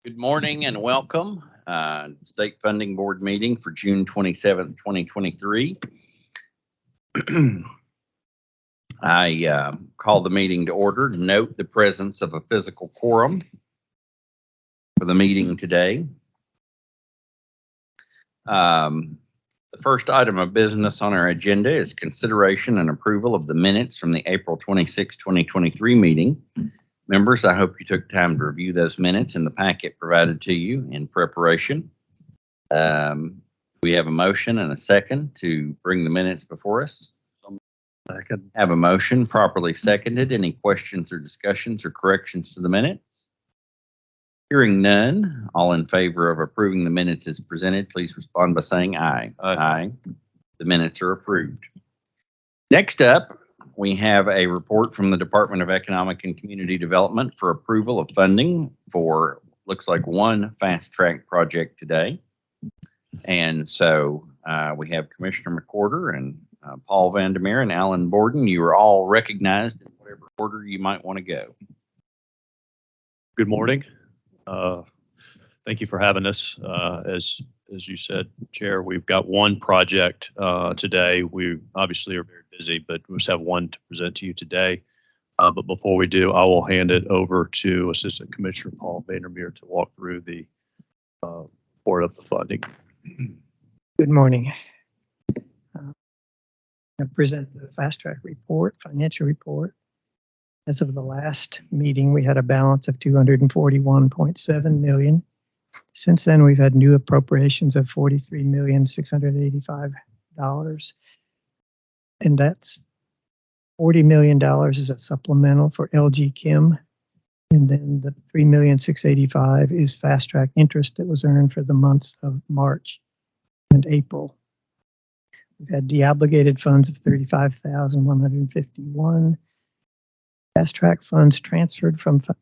Good morning and welcome. State Funding Board meeting for June 27th, 2023. I call the meeting to order. Note the presence of a physical quorum for the meeting today. The first item of business on our agenda is consideration and approval of the minutes from the April 26, 2023 meeting. Members, I hope you took time to review those minutes in the packet provided to you in preparation. We have a motion and a second to bring the minutes before us. Second. Have a motion properly seconded. Any questions or discussions or corrections to the minutes? Hearing none, all in favor of approving the minutes as presented, please respond by saying aye. Aye. The minutes are approved. Next up, we have a report from the Department of Economic and Community Development for approval of funding for, looks like, one fast track project today. And so we have Commissioner McWhorter and Paul Vandermeer and Alan Borden. You are all recognized in whatever order you might want to go. Good morning. Thank you for having us. As you said, Chair, we've got one project today. We obviously are very busy, but we just have one to present to you today. But before we do, I will hand it over to Assistant Commissioner Paul Vandermeer to walk through the report of the funding. Good morning. I present the fast track report, financial report. As of the last meeting, we had a balance of $241.7 million. Since then, we've had new appropriations of $43,685. And that's $40 million is a supplemental for LG Chem. And then the $3,685,000 is fast track interest that was earned for the months of March and April. We've had deobligated funds of $35,151. Fast track funds transferred from fast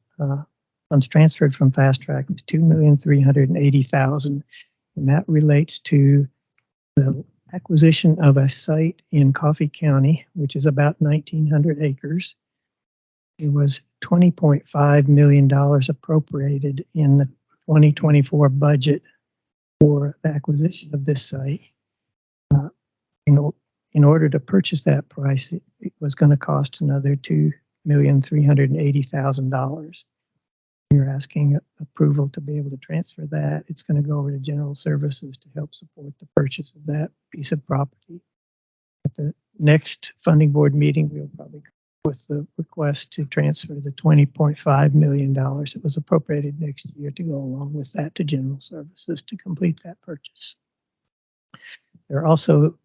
track is $2,380,000, and that relates to the acquisition of a site in Coffee County, which is about 1,900 acres. It was $20.5 million appropriated in the 2024 budget for the acquisition of this site. In order to purchase that price, it was going to cost another $2,380,000. You're asking approval to be able to transfer that. It's going to go over to General Services to help support the purchase of that piece of property. At the next funding board meeting, we'll probably go with the request to transfer the $20.5 million that was appropriated next year to go along with that to General Services to complete that purchase. There are also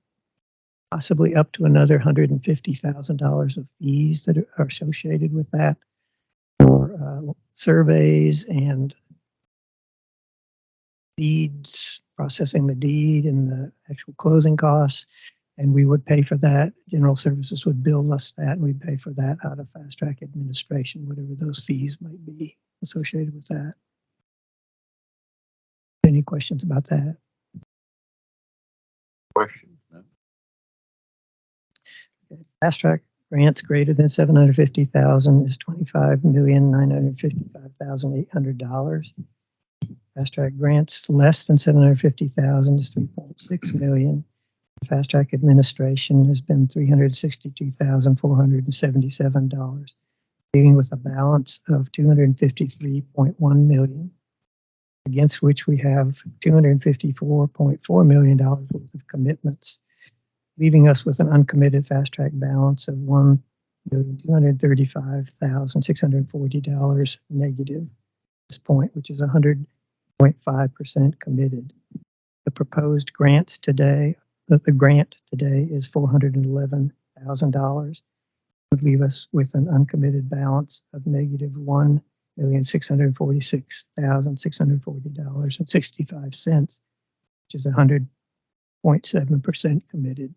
possibly up to another $150,000 of fees that are associated with that for surveys and deeds, processing the deed and the actual closing costs. And we would pay for that. General Services would bill us that, and we'd pay for that out of fast track administration, whatever those fees might be associated with that. Any questions about that? Questions? No? Fast track grants greater than $750,000 is $25,955,800. Fast track grants less than $750,000 is $3.6 million. Fast track administration has been $362,477, leaving with a balance of $253.1 million, against which we have $254.4 million worth of commitments, leaving us with an uncommitted fast track balance of $1,235,640 negative at this point, which is 100.5% committed. The proposed grants today, the grant today is $411,000, would leave us with an uncommitted balance of negative $1,646,640.65, which is 100.7% committed.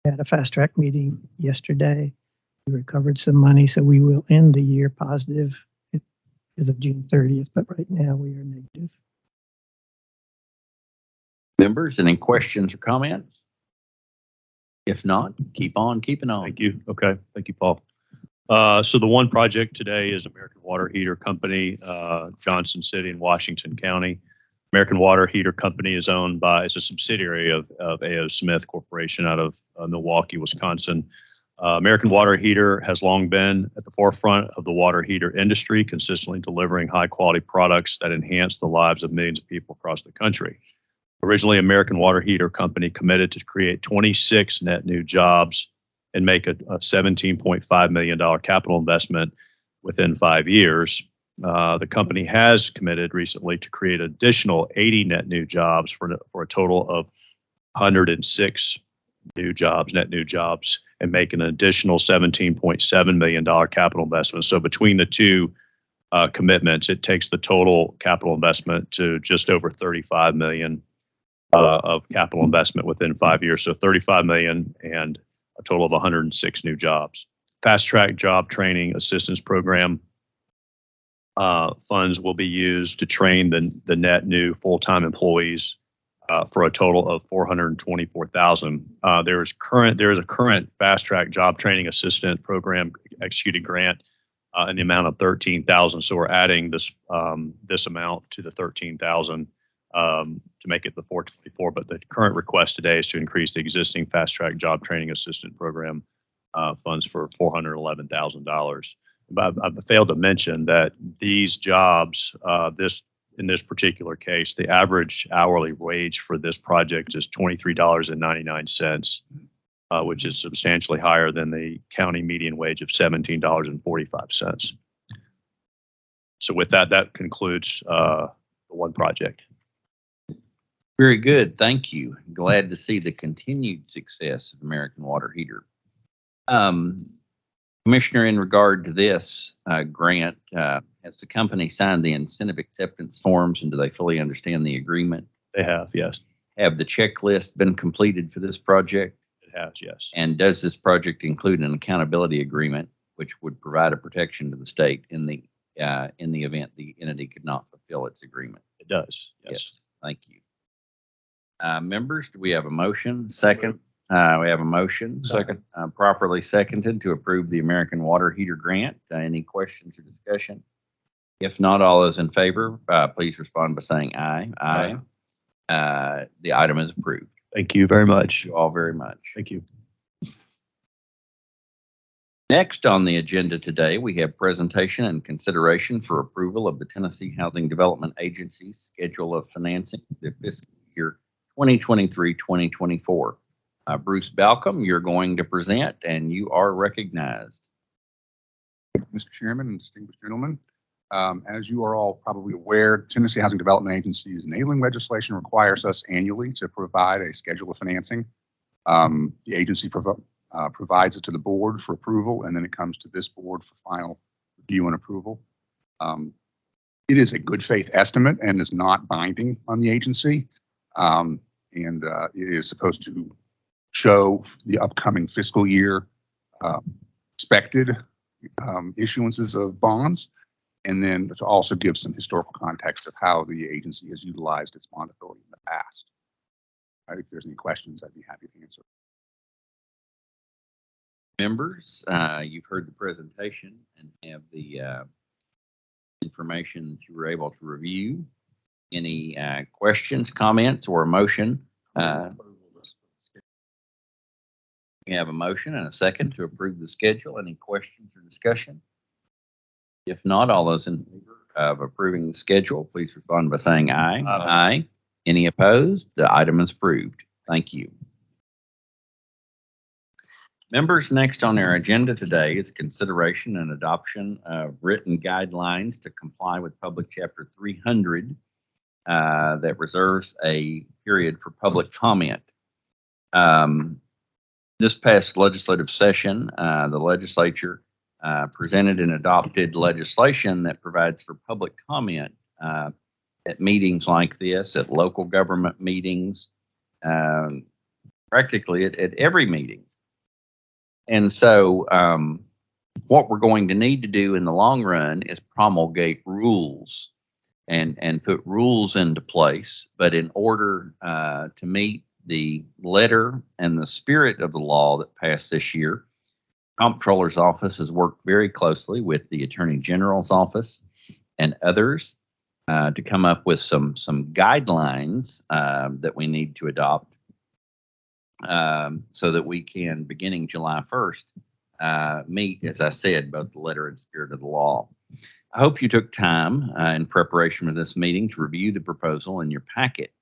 We had a fast track meeting yesterday. We recovered some money, so we will end the year positive as of June 30th, but right now we are negative. Members, any questions or comments? If not, keep on keeping on. Thank you. Okay. Thank you, Paul. So the one project today is American Water Heater Company, Johnson City in Washington County. American Water Heater Company is a subsidiary of A.O. Smith Corporation out of Milwaukee, Wisconsin. American Water Heater has long been at the forefront of the water heater industry, consistently delivering high quality products that enhance the lives of millions of people across the country. Originally, American Water Heater Company committed to create 26 net new jobs and make a $17.5 million capital investment within 5 years. The company has committed recently to create additional 80 net new jobs for a total of 106 net new jobs, and make an additional $17.7 million capital investment. So between the two commitments, it takes the total capital investment to just over $35 million of capital investment within 5 years. So $35 million and a total of 106 new jobs. Fast Track Job Training Assistance Program funds will be used to train the net new full-time employees for a total of $424,000. There is a current Fast Track Job Training Assistant Program executed grant in the amount of $13,000. So we're adding this amount to the $13,000 to make it the $424,000. But the current request today is to increase the existing Fast Track Job Training Assistant Program funds for $411,000. But I've failed to mention that these jobs, in this particular case, the average hourly wage for this project is $23.99, which is substantially higher than the county median wage of $17.45. So with that, that concludes the one project. Very good. Thank you. Glad to see the continued success of American Water Heater. Commissioner, in regard to this grant, has the company signed the incentive acceptance forms, and do they fully understand the agreement? They have, yes. Have the checklist been completed for this project? It has, yes. And does this project include an accountability agreement, which would provide a protection to the state in the event the entity could not fulfill its agreement? It does, yes. Thank you. Members, do we have a motion? Second. We have a motion. Second. Properly seconded to approve the American Water Heater Grant. Any questions or discussion? If not, all those in favor, please respond by saying aye. Aye. The item is approved. Thank you very much. Thank you all very much. Thank you. Next on the agenda today, we have presentation and consideration for approval of the Tennessee Housing Development Agency's schedule of financing for the fiscal year 2023-2024. Bruce Balcom, you're going to present, and you are recognized. Mr. Chairman and distinguished gentlemen, as you are all probably aware, Tennessee Housing Development Agency's enabling legislation requires us annually to provide a schedule of financing. The agency provides it to the board for approval, and then it comes to this board for final review and approval. It is a good faith estimate and is not binding on the agency, and it is supposed to show the upcoming fiscal year expected issuances of bonds, and then to also give some historical context of how the agency has utilized its bond authority in the past. If there's any questions, I'd be happy to answer. Members, you've heard the presentation and have the information that you were able to review. Any questions, comments, or a motion? We have a motion and a second to approve the schedule. Any questions or discussion? If not, all those in favor of approving the schedule, please respond by saying aye. Aye. Any opposed? The item is approved. Thank you. Members, next on our agenda today is consideration and adoption of written guidelines to comply with Public Chapter 300 that reserves a period for public comment. This past legislative session, the legislature presented and adopted legislation that provides for public comment at meetings like this, at local government meetings, practically at every meeting. And so what we're going to need to do in the long run is promulgate rules and put rules into place. But in order to meet the letter and the spirit of the law that passed this year, Comptroller's Office has worked very closely with the Attorney General's Office and others to come up with some guidelines that we need to adopt so that we can, beginning July 1st, meet, as I said, both the letter and spirit of the law. I hope you took time in preparation for this meeting to review the proposal in your packet.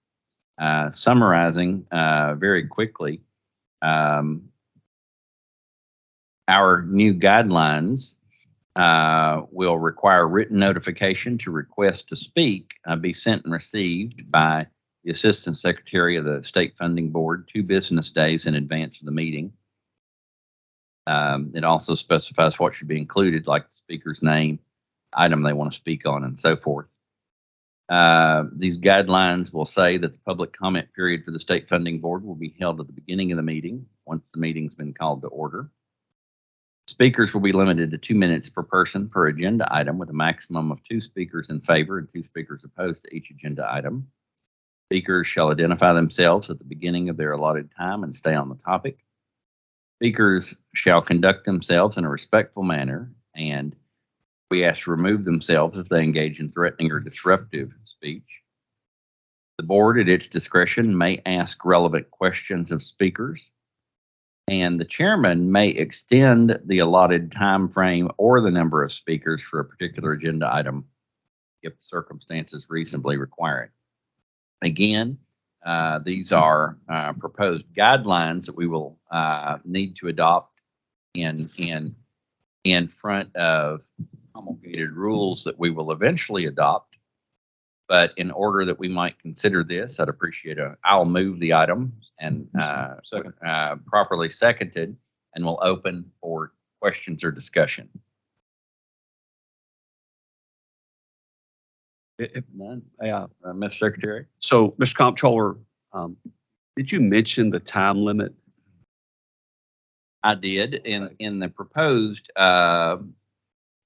Summarizing very quickly, our new guidelines will require written notification to request to speak be sent and received by the Assistant Secretary of the State Funding Board 2 business days in advance of the meeting. It also specifies what should be included, like the speaker's name, item they want to speak on, and so forth. These guidelines will say that the public comment period for the State Funding Board will be held at the beginning of the meeting once the meeting's been called to order. Speakers will be limited to 2 minutes per person per agenda item, with a maximum of 2 speakers in favor and 2 speakers opposed to each agenda item. Speakers shall identify themselves at the beginning of their allotted time and stay on the topic. Speakers shall conduct themselves in a respectful manner, and we ask to remove themselves if they engage in threatening or disruptive speech. The board, at its discretion, may ask relevant questions of speakers, and the chairman may extend the allotted time frame or the number of speakers for a particular agenda item if the circumstances reasonably require it. Again, these are proposed guidelines that we will need to adopt in front of promulgated rules that we will eventually adopt. But in order that we might consider this, I'd appreciate I'll move the item and properly seconded, and we'll open for questions or discussion. If none, Ms. Secretary. So, Mr. Comptroller, did you mention the time limit? I did. In the proposed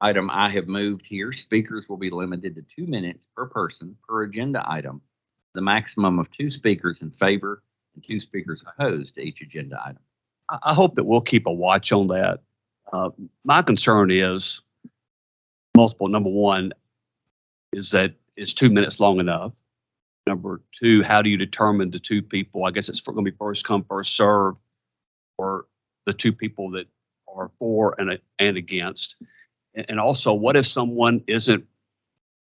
item I have moved here, speakers will be limited to 2 minutes per person per agenda item, the maximum of 2 speakers in favor and 2 speakers opposed to each agenda item. I hope that we'll keep a watch on that. My concern is multiple. Number one is that is 2 minutes long enough? Number two, how do you determine the 2 people? I guess it's going to be first come, first serve, or the 2 people that are for and against. And also, what if someone isn't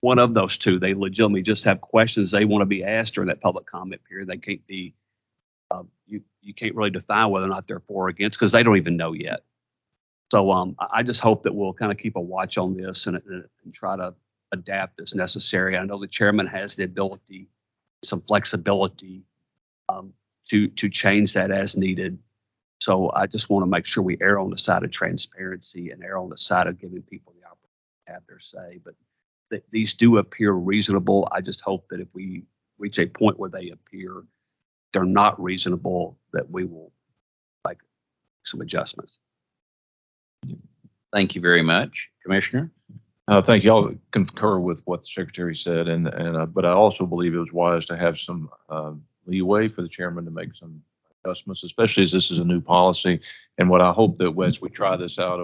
one of those 2? They legitimately just have questions they want to be asked during that public comment period. They can't be, you can't really define whether or not they're for or against because they don't even know yet. So I just hope that we'll kind of keep a watch on this and try to adapt as necessary. I know the chairman has the ability, some flexibility to change that as needed. So I just want to make sure we err on the side of transparency and err on the side of giving people the opportunity to have their say. But these do appear reasonable. I just hope that if we reach a point where they appear they're not reasonable, that we will make some adjustments. Thank you very much. Commissioner? Thank you. I'll concur with what the secretary said, but I also believe it was wise to have some leeway for the chairman to make some adjustments, especially as this is a new policy. And what I hope that as we try this out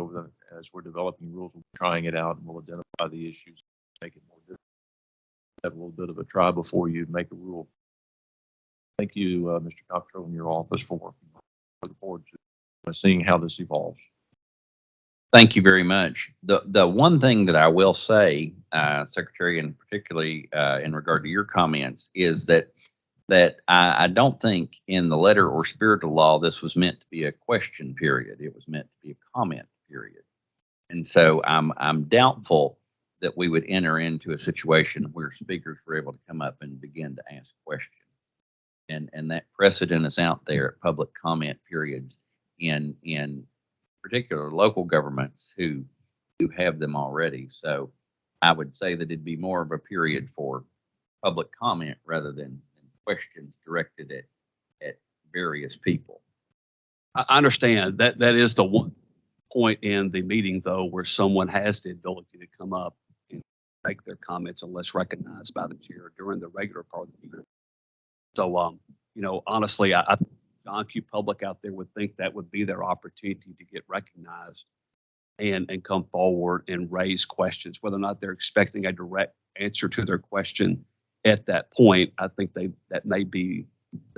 as we're developing rules, we're trying it out and we'll identify the issues, make it more difficult. Have a little bit of a try before you make a rule. Thank you, Mr. Comptroller, and your office for working. Look forward to seeing how this evolves. Thank you very much. The one thing that I will say, Secretary, and particularly in regard to your comments, is that I don't think in the letter or spirit of law this was meant to be a question period. It was meant to be a comment period. And so I'm doubtful that we would enter into a situation where speakers were able to come up and begin to ask questions. And that precedent is out there at public comment periods in particular local governments who have them already. So I would say that it'd be more of a period for public comment rather than questions directed at various people. I understand that is the one point in the meeting, though, where someone has the ability to come up and make their comments unless recognized by the chair during the regular part of the meeting. So, honestly, I Algonquin public out there would think that would be their opportunity to get recognized and come forward and raise questions, whether or not they're expecting a direct answer to their question at that point. I think they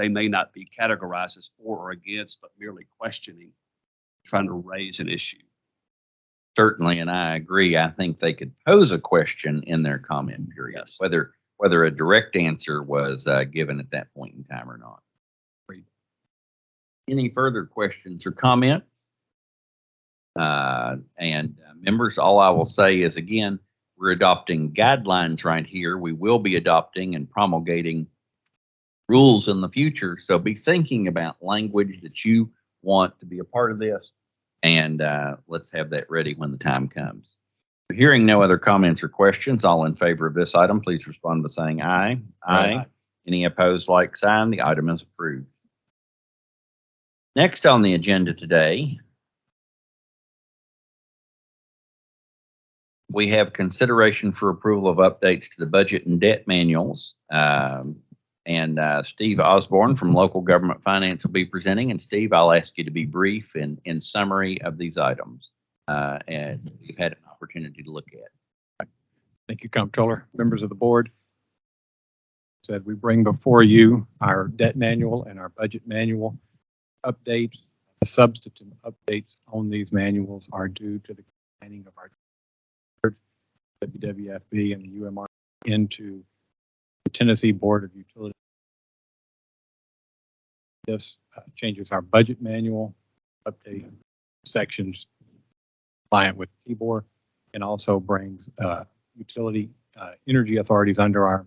may not be categorized as for or against, but merely questioning, trying to raise an issue. Certainly, and I agree. I think they could pose a question in their comment period, Yes. whether a direct answer was given at that point in time or not. Agreed. Any further questions or comments? Members, all I will say is, again, we're adopting guidelines right here. We will be adopting and promulgating rules in the future. So be thinking about language that you want to be a part of this. And let's have that ready when the time comes. Hearing no other comments or questions, all in favor of this item, please respond by saying aye. Aye. Any opposed, like sign. The item is approved. Next on the agenda today, we have consideration for approval of updates to the budget and debt manuals. Steve Osborne from Local Government Finance will be presenting. And Steve, I'll ask you to be brief in summary of these items. And you've had an opportunity to look at. Thank you, Comptroller, members of the board. Said we bring before you our debt manual and our budget manual updates. The substantive updates on these manuals are due to the planning of our WWFB and the UMR into the Tennessee Board of Utilities. This changes our budget manual, update sections compliant with TBOR, and also brings utility energy authorities under our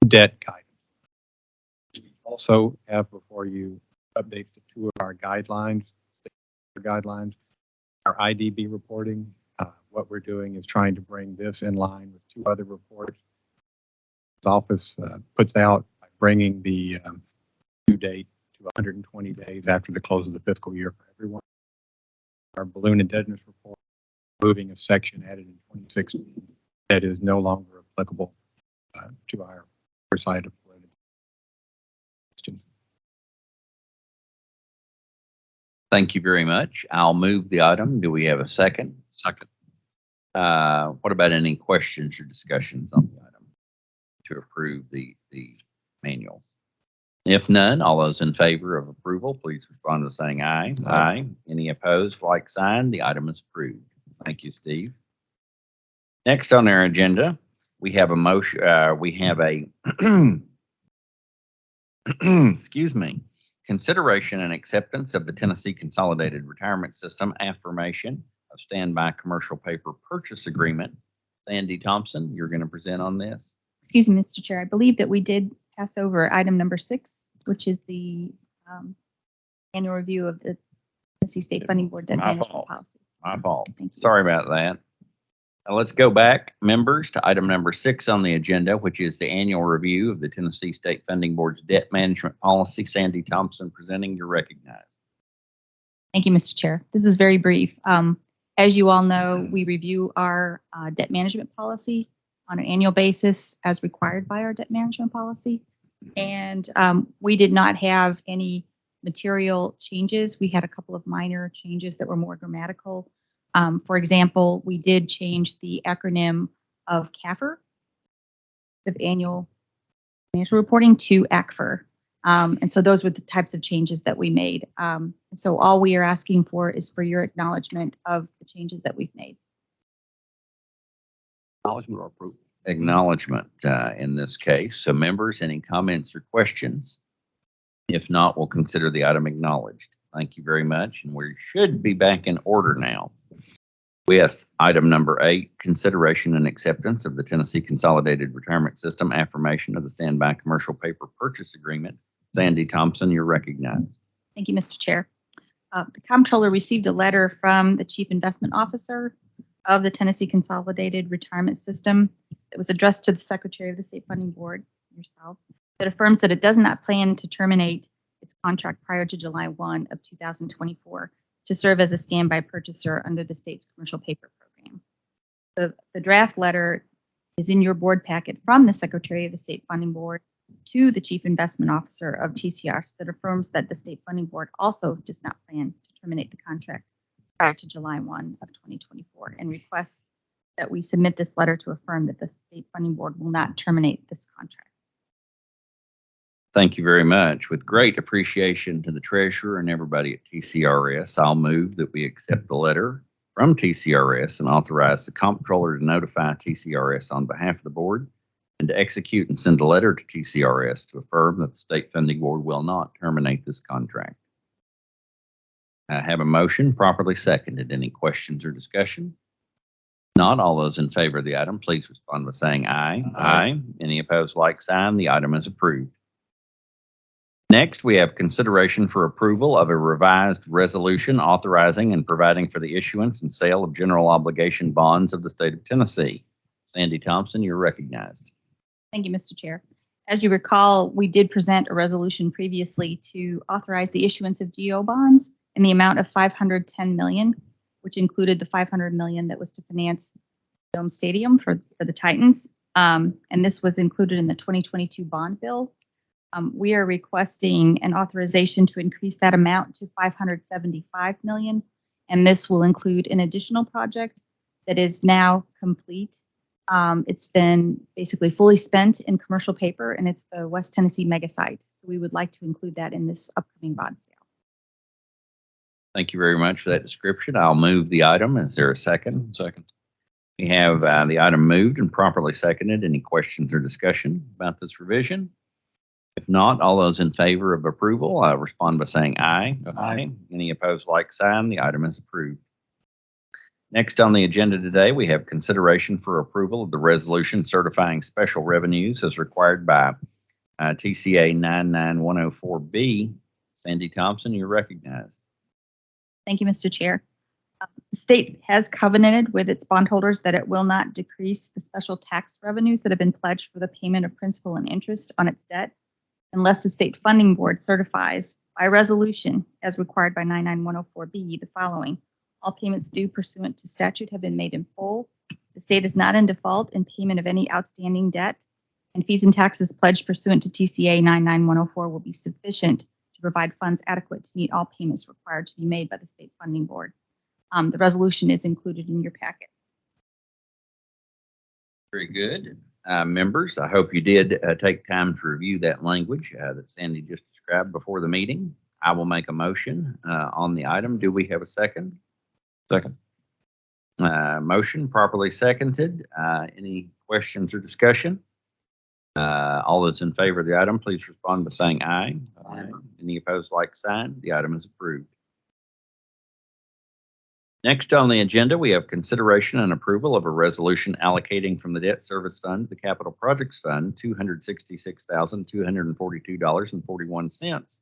debt guidance. We also have before you updates to two of our guidelines, our IDB reporting. What we're doing is trying to bring this in line with two other reports the office puts out by bringing the due date to 120 days after the close of the fiscal year for everyone. Our balloon indebtedness report, moving a section added in 2016 that is no longer applicable to our oversight of balloon questions. Thank you very much. I'll move the item. Do we have a second? Second. What about any questions or discussions on the item to approve the manuals? If none, all those in favor of approval, please respond to saying aye. Aye. Any opposed, like sign. The item is approved. Thank you, Steve. Next on our agenda, we have a motion. We have a excuse me. Consideration and acceptance of the Tennessee Consolidated Retirement System affirmation of standby commercial paper purchase agreement. Sandy Thompson, you're going to present on this. Excuse me, Mr. Chair. I believe that we did pass over item number 6, which is the annual review of the Tennessee State Funding Board debt My management fault. policy. My fault. Thank you. Sorry about that. Now let's go back, members, to item number 6 on the agenda, which is the annual review of the Tennessee State Funding Board's debt management policy. Sandy Thompson presenting. You're recognized. Thank you, Mr. Chair. This is very brief. As you all know, we review our debt management policy on an annual basis as required by our debt management policy. And we did not have any material changes. We had a couple of minor changes that were more grammatical. For example, we did change the acronym of CAFR, of annual financial reporting, to ACFR. And so those were the types of changes that we made. And so all we are asking for is for your acknowledgement of the changes that we've made. Acknowledgement or approval? Acknowledgement in this case. So members, any comments or questions? If not, we'll consider the item acknowledged. Thank you very much. And we should be back in order now with item number 8, consideration and acceptance of the Tennessee Consolidated Retirement System affirmation of the standby commercial paper purchase agreement. Sandy Thompson, you're recognized. Thank you, Mr. Chair. The Comptroller received a letter from the Chief Investment Officer of the Tennessee Consolidated Retirement System that was addressed to the Secretary of the State Funding Board, yourself, that affirms that it does not plan to terminate its contract prior to July 1 of 2024 to serve as a standby purchaser under the state's commercial paper program. The draft letter is in your board packet from the Secretary of the State Funding Board, to the Chief Investment Officer of TCR that affirms that the State Funding Board also does not plan to terminate the contract prior to July 1 of 2024 and requests that we submit this letter to affirm that the State Funding Board will not terminate this contract. Thank you very much. With great appreciation to the treasurer and everybody at TCRS, I'll move that we accept the letter from TCRS and authorize the comptroller to notify TCRS on behalf of the board and to execute and send a letter to TCRS to affirm that the State Funding Board will not terminate this contract. I have a motion properly seconded. Any questions or discussion? Not all those in favor of the item, please respond by saying aye. Aye. Any opposed, like sign. The item is approved. Next, we have consideration for approval of a revised resolution authorizing and providing for the issuance and sale of general obligation bonds of the state of Tennessee. Sandy Thompson, you're recognized. Thank you, Mr. Chair. As you recall, we did present a resolution previously to authorize the issuance of GO bonds in the amount of $510 million, which included the $500 million that was to finance Dome Stadium for the Titans. And this was included in the 2022 bond bill. We are requesting an authorization to increase that amount to $575 million. And this will include an additional project that is now complete. It's been basically fully spent in commercial paper, and it's the West Tennessee mega site. So we would like to include that in this upcoming bond sale. Thank you very much for that description. I'll move the item. Is there a second? Second. We have the item moved and properly seconded. Any questions or discussion about this revision? If not, all those in favor of approval, respond by saying aye. Aye. Any opposed, like sign. The item is approved. Next on the agenda today, we have consideration for approval of the resolution certifying special revenues as required by TCA 99104B. Sandy Thompson, you're recognized. Thank you, Mr. Chair. The state has covenanted with its bondholders that it will not decrease the special tax revenues that have been pledged for the payment of principal and interest on its debt unless the State Funding Board certifies by resolution as required by 99104B the following. All payments due pursuant to statute have been made in full. The state is not in default in payment of any outstanding debt, and fees and taxes pledged pursuant to TCA 99104 will be sufficient to provide funds adequate to meet all payments required to be made by the State Funding Board. The resolution is included in your packet. Very good. Members, I hope you did take time to review that language that Sandy just described before the meeting. I will make a motion on the item. Do we have a second? Second. Motion properly seconded. Any questions or discussion? All those in favor of the item, please respond by saying aye. Aye. Any opposed, like sign. The item is approved. Next on the agenda, we have consideration and approval of a resolution allocating from the Debt Service Fund to the Capital Projects Fund $266,242.41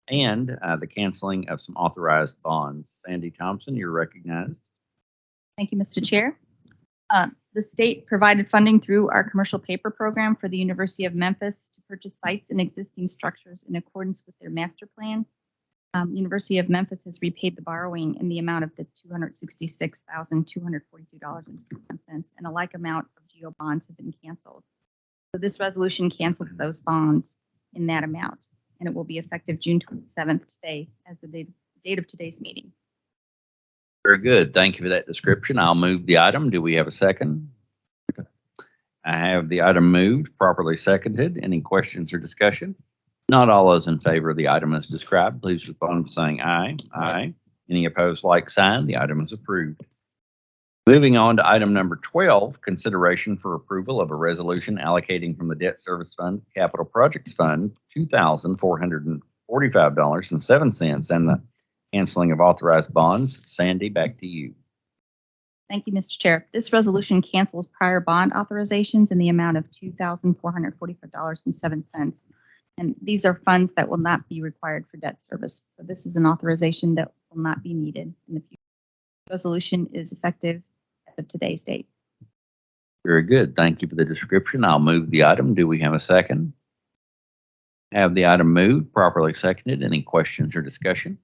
and the canceling of some authorized bonds. Sandy Thompson, you're recognized. Thank you, Mr. Chair. The state provided funding through our commercial paper program for the University of Memphis to purchase sites and existing structures in accordance with their master plan. University of Memphis has repaid the borrowing in the amount of the $266,242.51, and a like amount of GO bonds have been canceled. So this resolution cancels those bonds in that amount, and it will be effective June 27th today as the date of today's meeting. Very good. Thank you for that description. I'll move the item. Do we have a second? I have the item moved, properly seconded. Any questions or discussion? Not all those in favor of the item as described, please respond by saying aye. Aye. Any opposed, like sign. The item is approved. Moving on to item number 12, consideration for approval of a resolution allocating from the Debt Service Fund, Capital Projects Fund, $2,445.07 and the canceling of authorized bonds. Sandy, back to you. Thank you, Mr. Chair. This resolution cancels prior bond authorizations in the amount of $2,445.07. And these are funds that will not be required for debt service. So this is an authorization that will not be needed in the future. The resolution is effective as of today's date. Very good. Thank you for the description. I'll move the item. Do we have a second? Have the item moved, properly seconded. Any questions or discussion?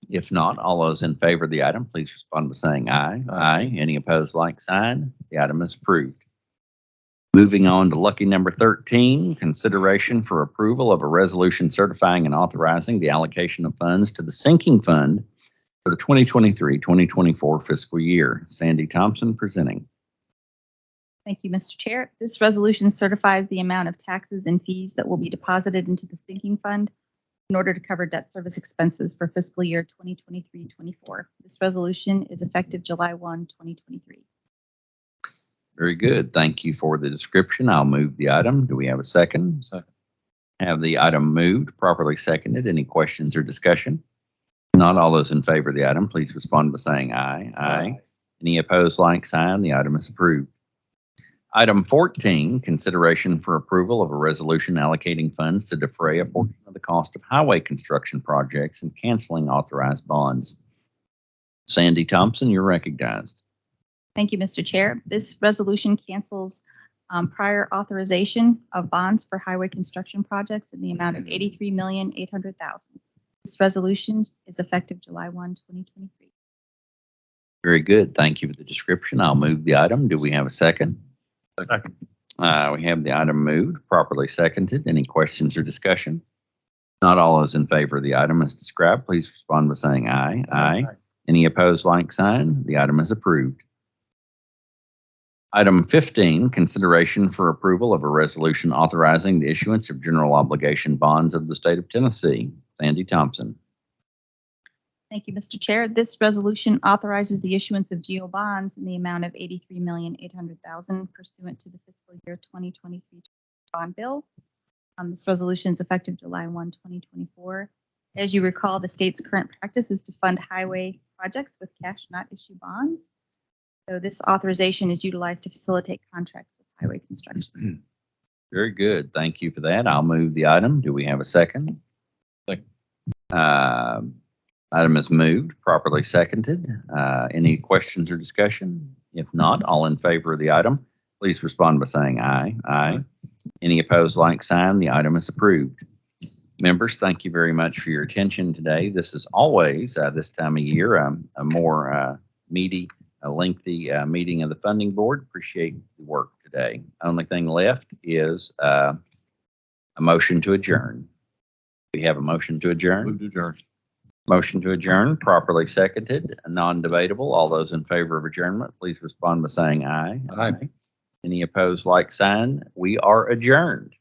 If not, all those in favor of the item, please respond by saying aye. Aye. Any opposed, like sign. The item is approved. Moving on to lucky number 13, consideration for approval of a resolution certifying and authorizing the allocation of funds to the sinking fund for the 2023-2024 fiscal year. Sandy Thompson presenting. Thank you, Mr. Chair. This resolution certifies the amount of taxes and fees that will be deposited into the sinking fund in order to cover debt service expenses for fiscal year 2023-24. This resolution is effective July 1, 2023. Very good. Thank you for the description. I'll move the item. Do we have a second? Second. Have the item moved, properly seconded. Any questions or discussion? Not all those in favor of the item, please respond by saying aye. Aye. Any opposed, like sign. The item is approved. Item 14, consideration for approval of a resolution allocating funds to defray a portion of the cost of highway construction projects and canceling authorized bonds. Sandy Thompson, you're recognized. Thank you, Mr. Chair. This resolution cancels prior authorization of bonds for highway construction projects in the amount of $83,800,000. This resolution is effective July 1, 2023. Very good. Thank you for the description. I'll move the item. Do we have a second? Second. We have the item moved, properly seconded. Any questions or discussion? Not all those in favor of the item as described, please respond by saying aye. Aye. Any opposed, like sign. The item is approved. Item 15, consideration for approval of a resolution authorizing the issuance of general obligation bonds of the state of Tennessee. Sandy Thompson. Thank you, Mr. Chair. This resolution authorizes the issuance of GO bonds in the amount of $83,800,000 pursuant to the fiscal year 2023 bond bill. This resolution is effective July 1, 2024. As you recall, the state's current practice is to fund highway projects with cash, not issue bonds. So this authorization is utilized to facilitate contracts with highway construction. Very good. Thank you for that. I'll move the item. Do we have a second? Second. Item is moved, properly seconded. Any questions or discussion? If not, all in favor of the item, please respond by saying aye. Aye. Any opposed, like sign. The item is approved. Members, thank you very much for your attention today. This is always, this time of year, a more meaty, a lengthy meeting of the funding board. Appreciate the work today. Only thing left is a motion to adjourn. We have a motion to adjourn. Move to adjourn. Motion to adjourn, properly seconded, non-debatable. All those in favor of adjournment, please respond by saying aye. Aye. Any opposed, like sign. We are adjourned.